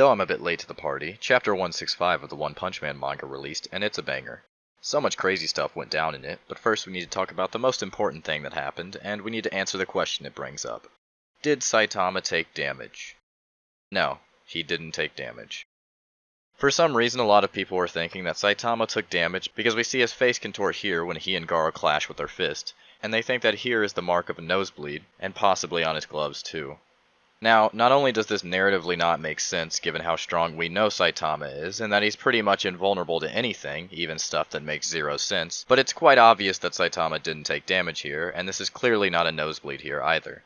Though I'm a bit late to the party, Chapter 165 of the One Punch Man manga released, and it's a banger. So much crazy stuff went down in it, but first we need to talk about the most important thing that happened, and we need to answer the question it brings up. Did Saitama take damage? No, he didn't take damage. For some reason, a lot of people were thinking that Saitama took damage because we see his face contort here when he and Garou clash with their fist, and they think that here is the mark of a nosebleed, and possibly on his gloves too. Now, not only does this narratively not make sense given how strong we know Saitama is, and that he's pretty much invulnerable to anything, even stuff that makes zero sense, but it's quite obvious that Saitama didn't take damage here, and this is clearly not a nosebleed here either.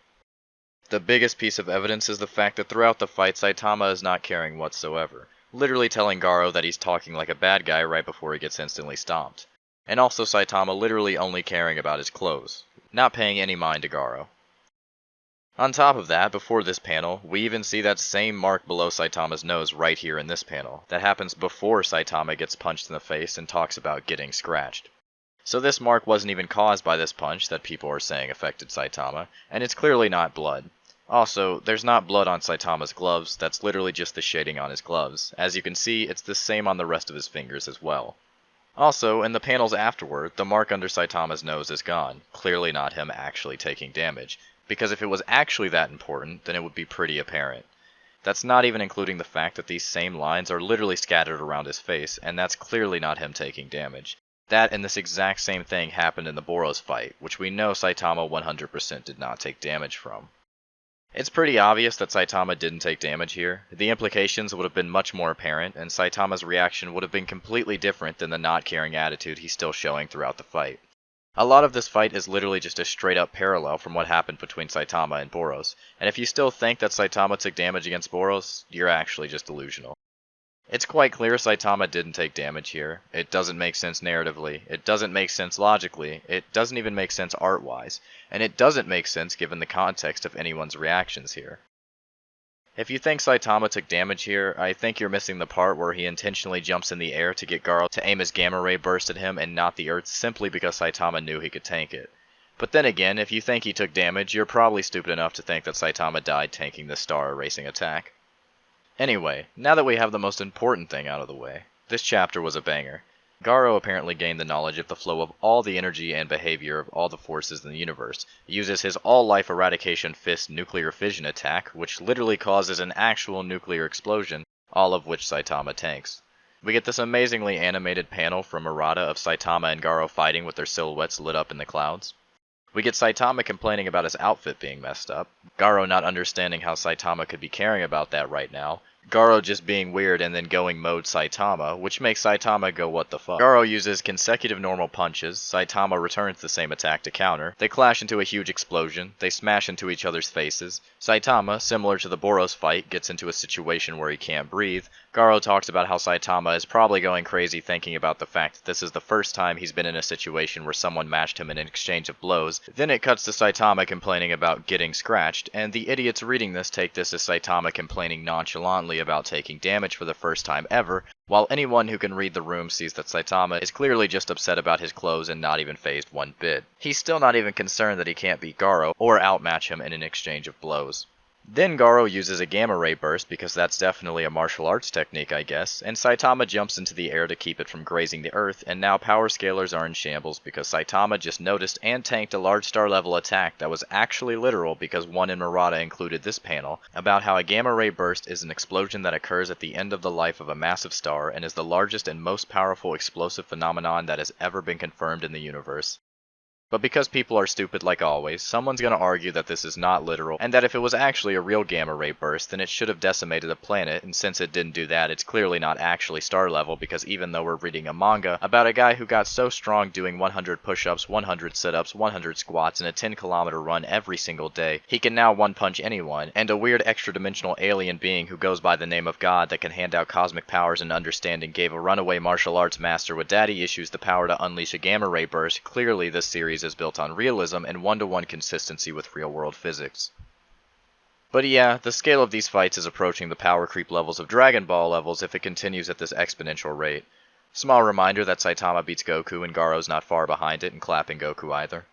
The biggest piece of evidence is the fact that throughout the fight Saitama is not caring whatsoever, literally telling Garou that he's talking like a bad guy right before he gets instantly stomped. And also Saitama literally only caring about his clothes, not paying any mind to Garou. On top of that, before this panel, we even see that same mark below Saitama's nose right here in this panel, that happens before Saitama gets punched in the face and talks about getting scratched. So this mark wasn't even caused by this punch that people are saying affected Saitama, and it's clearly not blood. Also, there's not blood on Saitama's gloves, that's literally just the shading on his gloves. As you can see, it's the same on the rest of his fingers as well. Also, in the panels afterward, the mark under Saitama's nose is gone, clearly not him actually taking damage, because if it was actually that important, then it would be pretty apparent. That's not even including the fact that these same lines are literally scattered around his face, and that's clearly not him taking damage. That and this exact same thing happened in the Boros fight, which we know Saitama 100% did not take damage from. It's pretty obvious that Saitama didn't take damage here. The implications would have been much more apparent, and Saitama's reaction would have been completely different than the not caring attitude he's still showing throughout the fight. A lot of this fight is literally just a straight up parallel from what happened between Saitama and Boros, and if you still think that Saitama took damage against Boros, you're actually just delusional. It's quite clear Saitama didn't take damage here. It doesn't make sense narratively, it doesn't make sense logically, it doesn't even make sense art-wise, and it doesn't make sense given the context of anyone's reactions here. If you think Saitama took damage here, I think you're missing the part where he intentionally jumps in the air to get Garou to aim his gamma ray burst at him and not the earth simply because Saitama knew he could tank it. But then again, if you think he took damage, you're probably stupid enough to think that Saitama died tanking the star erasing attack. Anyway, now that we have the most important thing out of the way, this chapter was a banger. Garou apparently gained the knowledge of the flow of all the energy and behavior of all the forces in the universe, uses his all-life eradication fist nuclear fission attack, which literally causes an actual nuclear explosion, all of which Saitama tanks. We get this amazingly animated panel from Murata of Saitama and Garou fighting with their silhouettes lit up in the clouds. We get Saitama complaining about his outfit being messed up, Garou not understanding how Saitama could be caring about that right now, Garou just being weird and then going mode Saitama, which makes Saitama go what the fuck. Garou uses consecutive normal punches, Saitama returns the same attack to counter, they clash into a huge explosion, they smash into each other's faces, Saitama, similar to the Boros fight, gets into a situation where he can't breathe, Garou talks about how Saitama is probably going crazy thinking about the fact that this is the first time he's been in a situation where someone mashed him in an exchange of blows, then it cuts to Saitama complaining about getting scratched, and the idiots reading this take this as Saitama complaining nonchalantly about taking damage for the first time ever, while anyone who can read the room sees that Saitama is clearly just upset about his clothes and not even fazed one bit. He's still not even concerned that he can't beat Garou or outmatch him in an exchange of blows. Then Garou uses a gamma ray burst because that's definitely a martial arts technique I guess, and Saitama jumps into the air to keep it from grazing the earth, and now power scalars are in shambles because Saitama just noticed and tanked a large star level attack that was actually literal because one in Murata included this panel about how a gamma ray burst is an explosion that occurs at the end of the life of a massive star and is the largest and most powerful explosive phenomenon that has ever been confirmed in the universe. But because people are stupid like always, someone's gonna argue that this is not literal, and that if it was actually a real gamma ray burst, then it should have decimated a planet, and since it didn't do that, it's clearly not actually star level, because even though we're reading a manga about a guy who got so strong doing 100 push-ups, 100 sit-ups, 100 squats, and a 10-kilometer run every single day, he can now one-punch anyone, and a weird extra-dimensional alien being who goes by the name of God that can hand out cosmic powers and understanding gave a runaway martial arts master with daddy issues the power to unleash a gamma ray burst, clearly this series is built on realism and one-to-one consistency with real-world physics. But yeah, the scale of these fights is approaching the power creep levels of Dragon Ball levels if it continues at this exponential rate. Small reminder that Saitama beats Goku and Garou's not far behind it and clapping Goku either.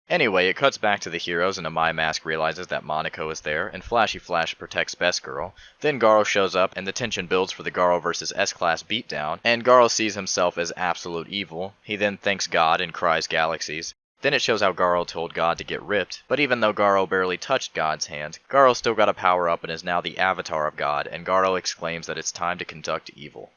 Anyway, it cuts back to the heroes and a My Mask realizes that Monaco is there, and Flashy Flash protects Best Girl. Then Garou shows up, and the tension builds for the Garou vs S-Class beatdown, and Garou sees himself as absolute evil. He then thanks God and cries galaxies. Then it shows how Garou told God to get ripped, but even though Garou barely touched God's hand, Garou still got a power up and is now the avatar of God, and Garou exclaims that it's time to conduct evil.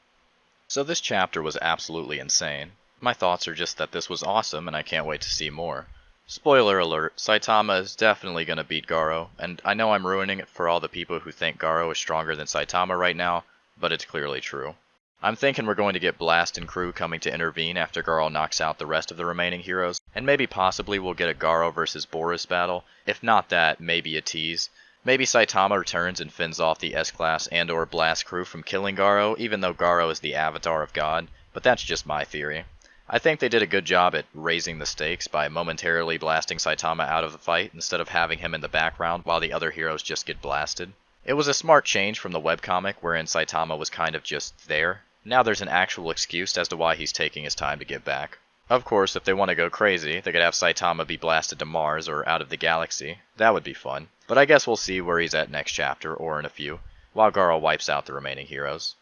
So this chapter was absolutely insane. My thoughts are just that this was awesome and I can't wait to see more. Spoiler alert, Saitama is definitely going to beat Garou, and I know I'm ruining it for all the people who think Garou is stronger than Saitama right now, but it's clearly true. I'm thinking we're going to get Blast and crew coming to intervene after Garou knocks out the rest of the remaining heroes, and maybe possibly we'll get a Garou vs Boris battle. If not that, maybe a tease. Maybe Saitama returns and fends off the S-Class and or Blast crew from killing Garou, even though Garou is the avatar of God, but that's just my theory. I think they did a good job at raising the stakes by momentarily blasting Saitama out of the fight instead of having him in the background while the other heroes just get blasted. It was a smart change from the webcomic wherein Saitama was kind of just there. Now there's an actual excuse as to why he's taking his time to get back. Of course, if they want to go crazy, they could have Saitama be blasted to Mars or out of the galaxy. That would be fun. But I guess we'll see where he's at next chapter, or in a few, while Garou wipes out the remaining heroes.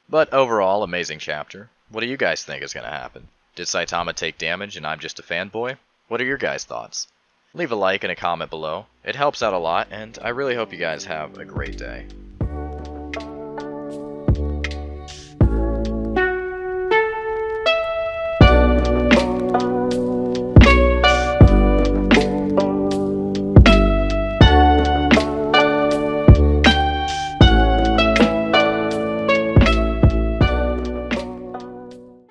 But overall, amazing chapter. What do you guys think is going to happen? Did Saitama take damage and I'm just a fanboy? What are your guys' thoughts? Leave a like and a comment below. It helps out a lot, and I really hope you guys have a great day.